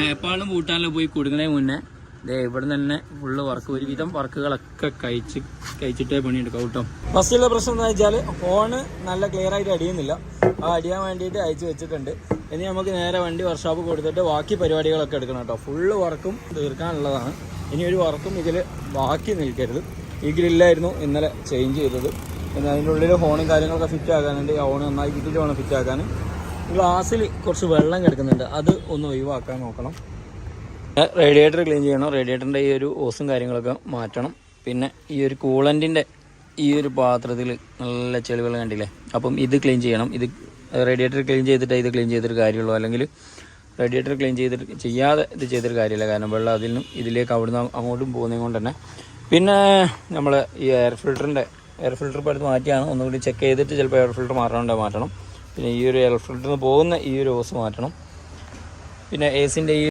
നേപ്പാളിലും ഭൂട്ടാനിലും പോയി കൊടുക്കണേ മുന്നേ ഇവിടെ തന്നെ ഫുള്ള് വർക്ക് ഒരുവിധം വർക്കുകളൊക്കെ കഴിച്ചിട്ടേ പണിയെടുക്കാം കേട്ടോ. ഫസ്റ്റുള്ള പ്രശ്നം എന്താ വെച്ചാൽ ഫോണ് നല്ല ക്ലിയർ ആയിട്ട് അടിയുന്നില്ല. ആ അടിയാൻ വേണ്ടിയിട്ട് അയച്ചു വെച്ചിട്ടുണ്ട്. ഇനി നമുക്ക് നേരെ വണ്ടി വർക്ക്ഷോപ്പ് കൊടുത്തിട്ട് ബാക്കി പരിപാടികളൊക്കെ എടുക്കണം കേട്ടോ. ഫുള്ള് വർക്കും തീർക്കാനുള്ളതാണ്. ഇനി ഒരു വർക്കും ഇതിൽ ബാക്കി നിൽക്കരുത്. ഈ ഗ്രില്ലായിരുന്നു ഇന്നലെ ചേഞ്ച് ചെയ്തത്. പിന്നെ അതിൻ്റെ ഉള്ളിൽ ഹോണും കാര്യങ്ങളൊക്കെ ഫിറ്റ് ആക്കാനുണ്ട്. ഹോൺ നന്നായി കിട്ടിയിട്ട് വേണം ഫിറ്റ് ആക്കാൻ. ഗ്ലാസ്സിൽ കുറച്ച് വെള്ളം കിടക്കുന്നുണ്ട്, അത് ഒന്ന് ഒഴിവാക്കാൻ നോക്കണം. റേഡിയേറ്റർ ക്ലീൻ ചെയ്യണം. റേഡിയേറ്ററിൻ്റെ ഈ ഒരു ഓസും കാര്യങ്ങളൊക്കെ മാറ്റണം. പിന്നെ ഈ ഒരു കൂളൻറ്റിൻ്റെ ഈ ഒരു പാത്രത്തിൽ നല്ല ചെളികൾ കണ്ടില്ലേ, അപ്പം ഇത് ക്ലീൻ ചെയ്യണം. ഇത് റേഡിയേറ്റർ ക്ലീൻ ചെയ്തിട്ട് ഇത് ക്ലീൻ ചെയ്തിട്ട് കാര്യമുള്ളൂ. അല്ലെങ്കിൽ റേഡിയേറ്റർ ക്ലീൻ ചെയ്യാതെ ഇത് ചെയ്തിട്ട് കാര്യമില്ല. കാരണം വെള്ളം അതിൽ നിന്നും ഇതിലേക്ക് അവിടുന്ന് അങ്ങോട്ടും പോകുന്നത് കൊണ്ട് തന്നെ. പിന്നെ നമ്മൾ ഈ എയർ ഫിൽറ്റർ ഇപ്പോൾ അടുത്ത് മാറ്റിയാണ്. ഒന്നുകൂടി ചെക്ക് ചെയ്തിട്ട് ചിലപ്പോൾ എയർ ഫിൽറ്റർ മാറ്റണം. പിന്നെ ഈ ഒരു എയർ ഫിൽറ്ററിന് പോകുന്ന ഈ ഒരു ഓസ് മാറ്റണം. പിന്നെ AC ൻ്റെ ഈ